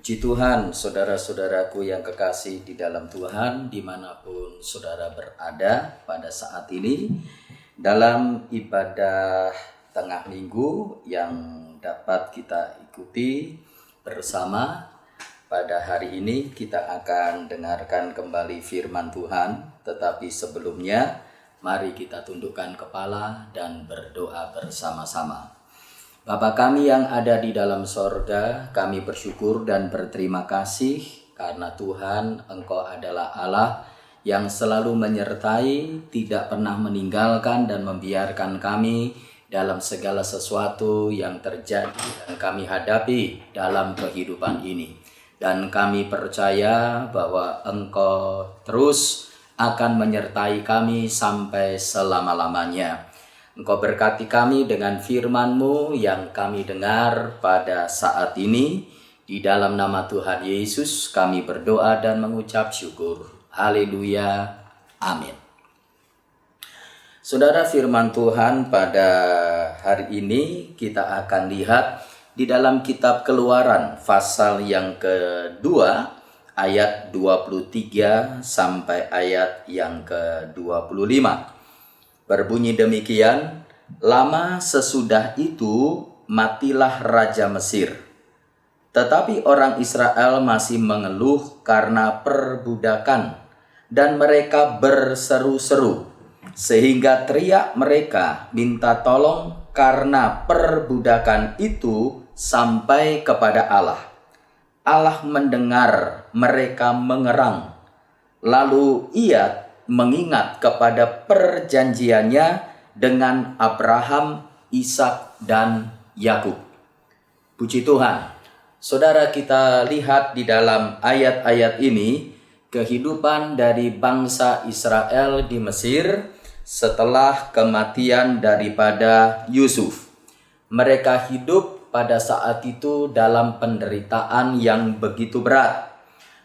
Puji Tuhan, saudara-saudaraku yang kekasih di dalam Tuhan, dimanapun saudara berada pada saat ini, dalam ibadah tengah minggu yang dapat kita ikuti bersama. Pada hari ini kita akan dengarkan kembali firman Tuhan, tetapi sebelumnya mari kita tundukkan kepala dan berdoa bersama-sama. Bapa kami yang ada di dalam sorga, kami bersyukur dan berterima kasih karena Tuhan, Engkau adalah Allah yang selalu menyertai, tidak pernah meninggalkan dan membiarkan kami dalam segala sesuatu yang terjadi dan kami hadapi dalam kehidupan ini. Dan kami percaya bahwa Engkau terus akan menyertai kami sampai selama-lamanya. Engkau berkati kami dengan firman-Mu yang kami dengar pada saat ini. Di dalam nama Tuhan Yesus kami berdoa dan mengucap syukur. Haleluya. Amin. Saudara, firman Tuhan pada hari ini kita akan lihat di dalam kitab Keluaran pasal yang kedua ayat 23 sampai ayat yang ke-25. Berbunyi demikian, lama sesudah itu matilah Raja Mesir. Tetapi orang Israel masih mengeluh karena perbudakan dan mereka berseru-seru. Sehingga teriak mereka minta tolong karena perbudakan itu sampai kepada Allah. Allah mendengar mereka mengerang. Lalu ia mengingat kepada perjanjiannya dengan Abraham, Ishak, dan Yakub. Puji Tuhan. Saudara, kita lihat di dalam ayat-ayat ini kehidupan dari bangsa Israel di Mesir setelah kematian daripada Yusuf. Mereka hidup pada saat itu dalam penderitaan yang begitu berat.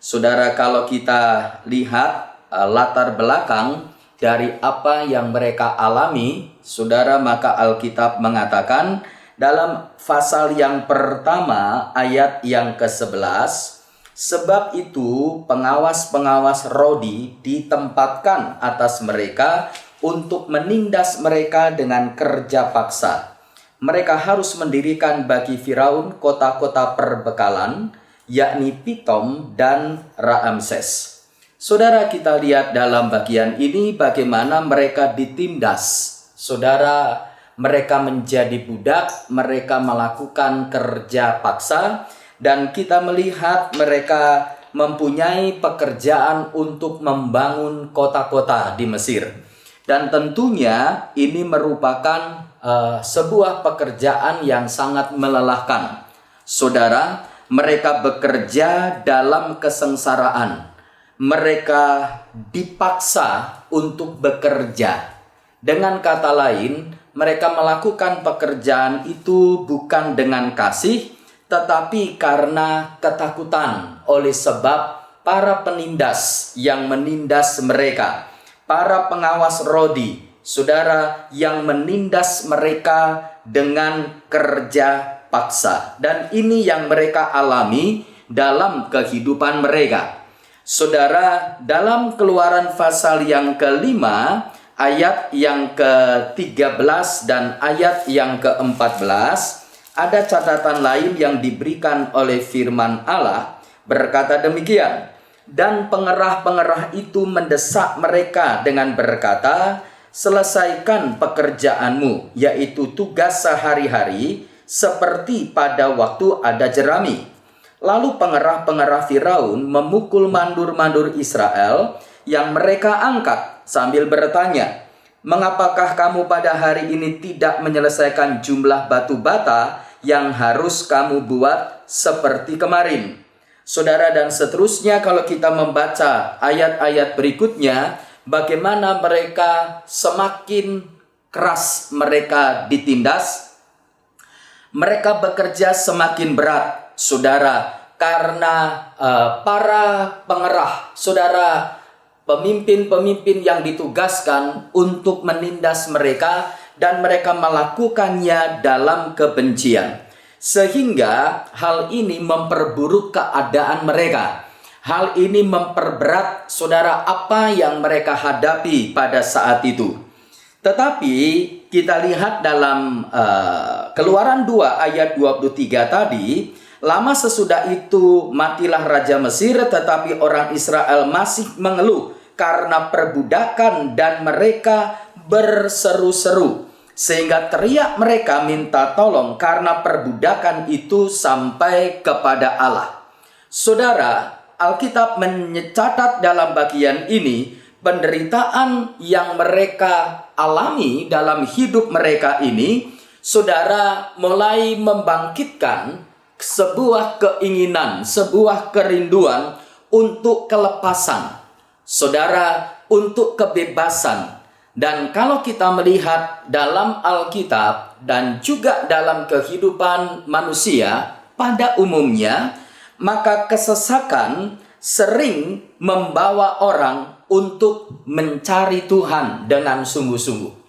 Saudara, kalau kita lihat latar belakang dari apa yang mereka alami, saudara, maka Alkitab mengatakan dalam pasal yang pertama ayat yang ke-11, sebab itu pengawas-pengawas Rodi ditempatkan atas mereka untuk menindas mereka dengan kerja paksa. Mereka harus mendirikan bagi Firaun kota-kota perbekalan, yakni Pitom dan Raamses. Saudara, kita lihat dalam bagian ini bagaimana mereka ditindas. Saudara, mereka menjadi budak, mereka melakukan kerja paksa, dan kita melihat mereka mempunyai pekerjaan untuk membangun kota-kota di Mesir. Dan tentunya ini merupakan sebuah pekerjaan yang sangat melelahkan. Saudara, mereka bekerja dalam kesengsaraan. Mereka dipaksa untuk bekerja. Dengan kata lain, mereka melakukan pekerjaan itu bukan dengan kasih, tetapi karena ketakutan oleh sebab para penindas yang menindas mereka. Para pengawas Rodi, saudara, yang menindas mereka dengan kerja paksa. Dan ini yang mereka alami dalam kehidupan mereka. Saudara, dalam Keluaran pasal yang kelima, ayat yang ke-13 dan ayat yang ke-14, ada catatan lain yang diberikan oleh firman Allah, berkata demikian. Dan pengerah-pengerah itu mendesak mereka dengan berkata, selesaikan pekerjaanmu, yaitu tugas sehari-hari, seperti pada waktu ada jerami. Lalu pengerah-pengerah Firaun memukul mandur-mandur Israel yang mereka angkat sambil bertanya, mengapakah kamu pada hari ini tidak menyelesaikan jumlah batu bata yang harus kamu buat seperti kemarin? Saudara, dan seterusnya kalau kita membaca ayat-ayat berikutnya, bagaimana mereka semakin keras mereka ditindas, mereka bekerja semakin berat. Saudara, karena para pengerah, saudara, pemimpin-pemimpin yang ditugaskan untuk menindas mereka dan mereka melakukannya dalam kebencian. Sehingga hal ini memperburuk keadaan mereka. Hal ini memperberat saudara apa yang mereka hadapi pada saat itu. Tetapi kita lihat dalam Keluaran 2 ayat 23 tadi, lama sesudah itu matilah Raja Mesir, tetapi orang Israel masih mengeluh karena perbudakan dan mereka berseru-seru. Sehingga teriak mereka minta tolong karena perbudakan itu sampai kepada Allah. Saudara, Alkitab mencatat dalam bagian ini penderitaan yang mereka alami dalam hidup mereka ini, saudara, mulai membangkitkan sebuah keinginan, sebuah kerinduan untuk kelepasan, saudara, untuk kebebasan. Dan kalau kita melihat dalam Alkitab dan juga dalam kehidupan manusia pada umumnya, maka kesesakan sering membawa orang untuk mencari Tuhan dengan sungguh-sungguh.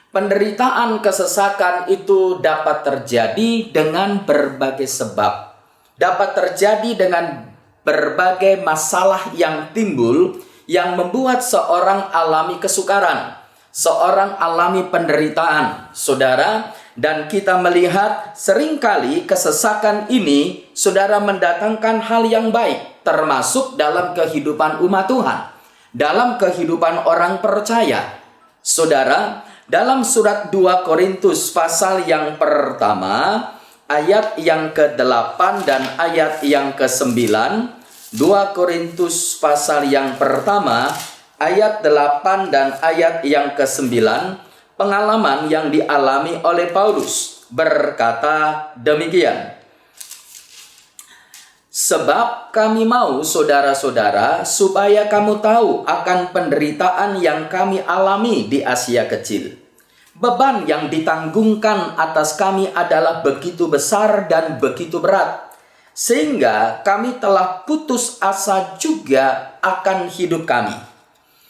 Penderitaan kesesakan itu dapat terjadi dengan berbagai sebab. Dapat terjadi dengan berbagai masalah yang timbul yang membuat seorang alami kesukaran, seorang alami penderitaan, saudara. Dan kita melihat seringkali kesesakan ini, saudara, mendatangkan hal yang baik, termasuk dalam kehidupan umat Tuhan, dalam kehidupan orang percaya. Saudara, dalam surat 2 Korintus pasal yang pertama, ayat yang ke-8 dan ayat yang ke-9, 2 Korintus pasal yang pertama, ayat 8 dan ayat yang ke-9, pengalaman yang dialami oleh Paulus berkata demikian. Sebab kami mau, saudara-saudara, supaya kamu tahu akan penderitaan yang kami alami di Asia Kecil. Beban yang ditanggungkan atas kami adalah begitu besar dan begitu berat, sehingga kami telah putus asa juga akan hidup kami.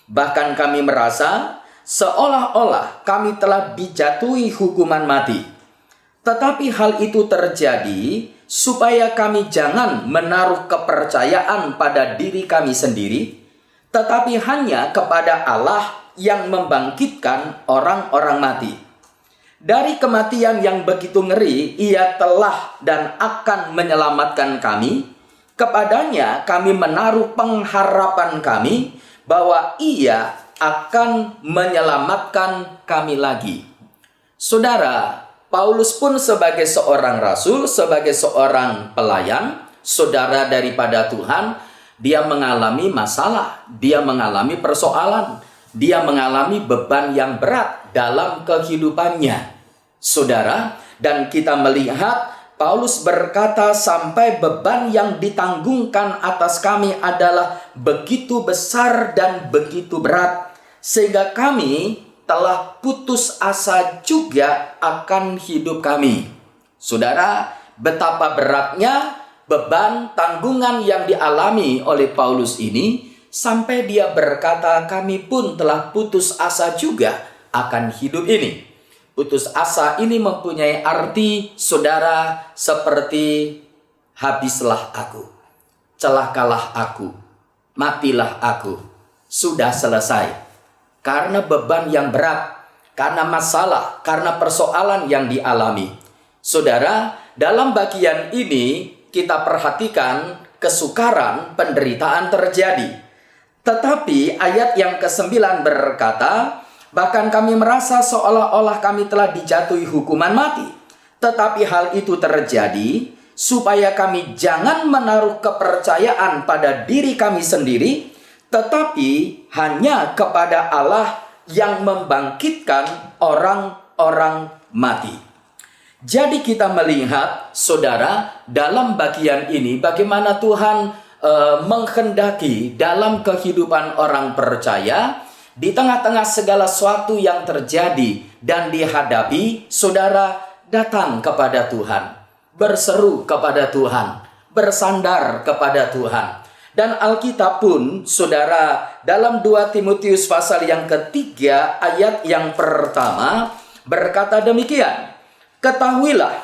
Bahkan kami merasa seolah-olah kami telah dijatuhi hukuman mati. Tetapi hal itu terjadi supaya kami jangan menaruh kepercayaan pada diri kami sendiri, tetapi hanya kepada Allah yang membangkitkan orang-orang mati. Dari kematian yang begitu ngeri, Ia telah dan akan menyelamatkan kami. Kepadanya kami menaruh pengharapan kami bahwa Ia akan menyelamatkan kami lagi. Saudara, Paulus pun sebagai seorang rasul, sebagai seorang pelayan, saudara daripada Tuhan, dia mengalami masalah, dia mengalami persoalan, dia mengalami beban yang berat dalam kehidupannya. Saudara, dan kita melihat Paulus berkata sampai beban yang ditanggungkan atas kami adalah begitu besar dan begitu berat, sehingga kami telah putus asa juga akan hidup kami. Saudara, betapa beratnya beban tanggungan yang dialami oleh Paulus ini, sampai dia berkata kami pun telah putus asa juga akan hidup ini. Putus asa ini mempunyai arti, saudara, seperti habislah aku, celakalah aku, matilah aku, sudah selesai. Karena beban yang berat, karena masalah, karena persoalan yang dialami. Saudara, dalam bagian ini kita perhatikan kesukaran, penderitaan terjadi. Tetapi ayat yang ke-9 berkata, bahkan kami merasa seolah-olah kami telah dijatuhi hukuman mati. Tetapi hal itu terjadi supaya kami jangan menaruh kepercayaan pada diri kami sendiri, tetapi hanya kepada Allah yang membangkitkan orang-orang mati. Jadi kita melihat, saudara, dalam bagian ini bagaimana Tuhan menghendaki dalam kehidupan orang percaya, di tengah-tengah segala sesuatu yang terjadi dan dihadapi, saudara datang kepada Tuhan, berseru kepada Tuhan, bersandar kepada Tuhan. Dan Alkitab pun, saudara, dalam 2 Timotius pasal yang ketiga ayat yang pertama berkata demikian, ketahuilah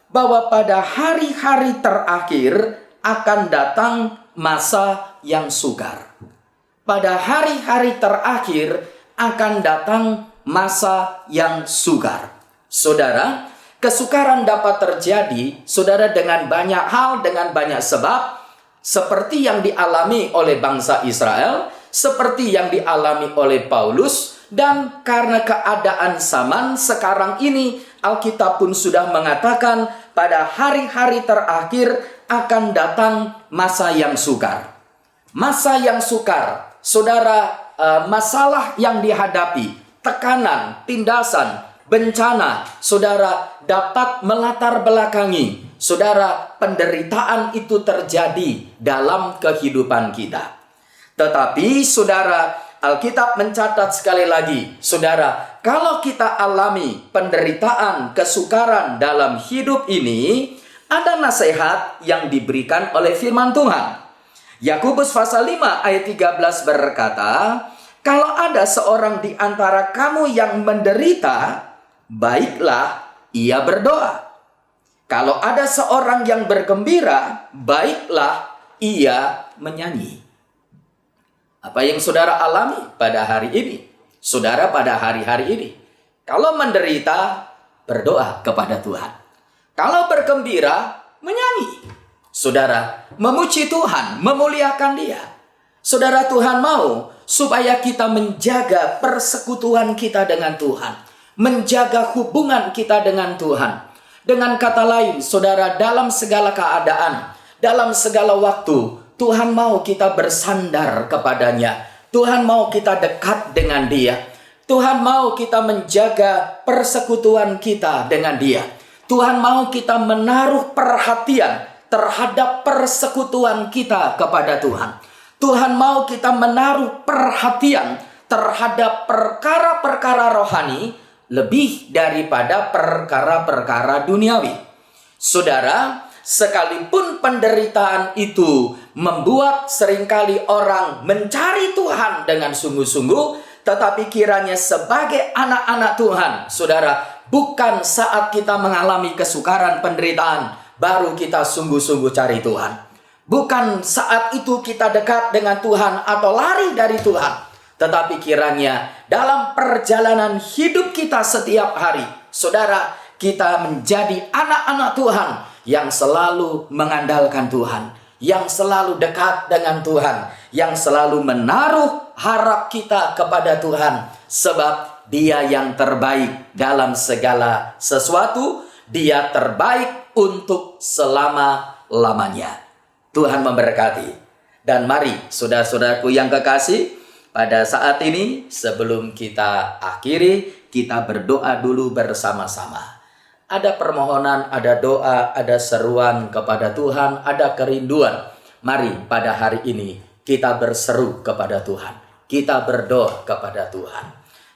bahwa pada hari-hari terakhir akan datang masa yang sukar. Pada hari-hari terakhir akan datang masa yang sukar. Saudara, kesukaran dapat terjadi, saudara, dengan banyak hal, dengan banyak sebab, seperti yang dialami oleh bangsa Israel, seperti yang dialami oleh Paulus, dan karena keadaan zaman sekarang ini, Alkitab pun sudah mengatakan pada hari-hari terakhir akan datang masa yang sukar. Masa yang sukar, saudara, masalah yang dihadapi, tekanan, tindasan, bencana, saudara, dapat melatar belakangi, saudara, penderitaan itu terjadi dalam kehidupan kita. Tetapi, saudara, Alkitab mencatat sekali lagi, saudara, kalau kita alami penderitaan, kesukaran dalam hidup ini, ada nasihat yang diberikan oleh firman Tuhan. Yakobus pasal 5 ayat 13 berkata, kalau ada seorang di antara kamu yang menderita, baiklah ia berdoa. Kalau ada seorang yang bergembira, baiklah ia menyanyi. Apa yang saudara alami pada hari ini? Saudara, pada hari-hari ini, kalau menderita, berdoa kepada Tuhan. Kalau bergembira, menyanyi. Saudara, memuji Tuhan, memuliakan Dia. Saudara, Tuhan mau supaya kita menjaga persekutuan kita dengan Tuhan, menjaga hubungan kita dengan Tuhan. Dengan kata lain, saudara, dalam segala keadaan, dalam segala waktu, Tuhan mau kita bersandar kepadanya. Tuhan mau kita dekat dengan Dia. Tuhan mau kita menjaga persekutuan kita dengan Dia. Tuhan mau kita menaruh perhatian terhadap persekutuan kita kepada Tuhan. Tuhan mau kita menaruh perhatian terhadap perkara-perkara rohani lebih daripada perkara-perkara duniawi. Saudara, sekalipun penderitaan itu membuat seringkali orang mencari Tuhan dengan sungguh-sungguh, tetapi kiranya sebagai anak-anak Tuhan, saudara, bukan saat kita mengalami kesukaran penderitaan, baru kita sungguh-sungguh cari Tuhan. Bukan saat itu kita dekat dengan Tuhan atau lari dari Tuhan. Tetapi kiranya dalam perjalanan hidup kita setiap hari, saudara, kita menjadi anak-anak Tuhan yang selalu mengandalkan Tuhan, yang selalu dekat dengan Tuhan, yang selalu menaruh harap kita kepada Tuhan. Sebab Dia yang terbaik dalam segala sesuatu, Dia terbaik untuk selama-lamanya. Tuhan memberkati. Dan mari, saudara-saudaraku yang kekasih, pada saat ini sebelum kita akhiri, kita berdoa dulu bersama-sama. Ada permohonan, ada doa, ada seruan kepada Tuhan, ada kerinduan. Mari pada hari ini kita berseru kepada Tuhan. Kita berdoa kepada Tuhan.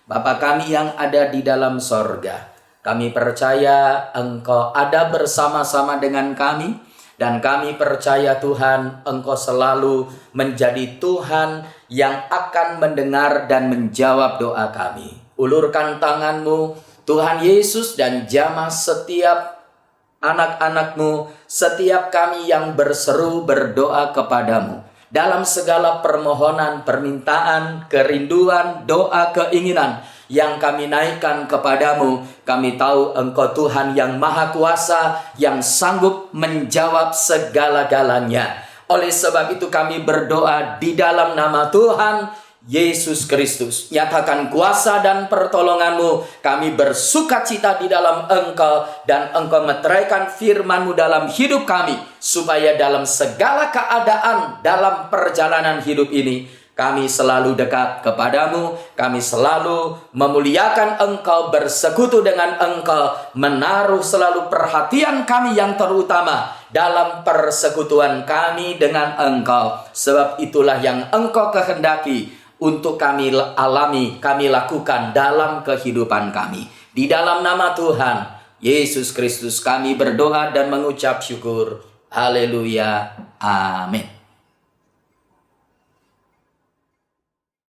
Bapa kami yang ada di dalam sorga, kami percaya Engkau ada bersama-sama dengan kami. Dan kami percaya Tuhan, Engkau selalu menjadi Tuhan yang akan mendengar dan menjawab doa kami. Ulurkan tangan-Mu, Tuhan Yesus, dan jamah setiap anak-anak-Mu, setiap kami yang berseru berdoa kepadamu. Dalam segala permohonan, permintaan, kerinduan, doa, keinginan yang kami naikkan kepadamu, kami tahu Engkau Tuhan yang Maha Kuasa, yang sanggup menjawab segala-galanya. Oleh sebab itu kami berdoa di dalam nama Tuhan Yesus Kristus. Nyatakan kuasa dan pertolongan-Mu. Kami bersukacita di dalam Engkau, dan Engkau meteraikan firman-Mu dalam hidup kami, supaya dalam segala keadaan dalam perjalanan hidup ini, kami selalu dekat kepadamu, kami selalu memuliakan Engkau, bersekutu dengan Engkau, menaruh selalu perhatian kami yang terutama dalam persekutuan kami dengan Engkau. Sebab itulah yang Engkau kehendaki untuk kami alami, kami lakukan dalam kehidupan kami. Di dalam nama Tuhan Yesus Kristus kami berdoa dan mengucap syukur. Haleluya. Amin.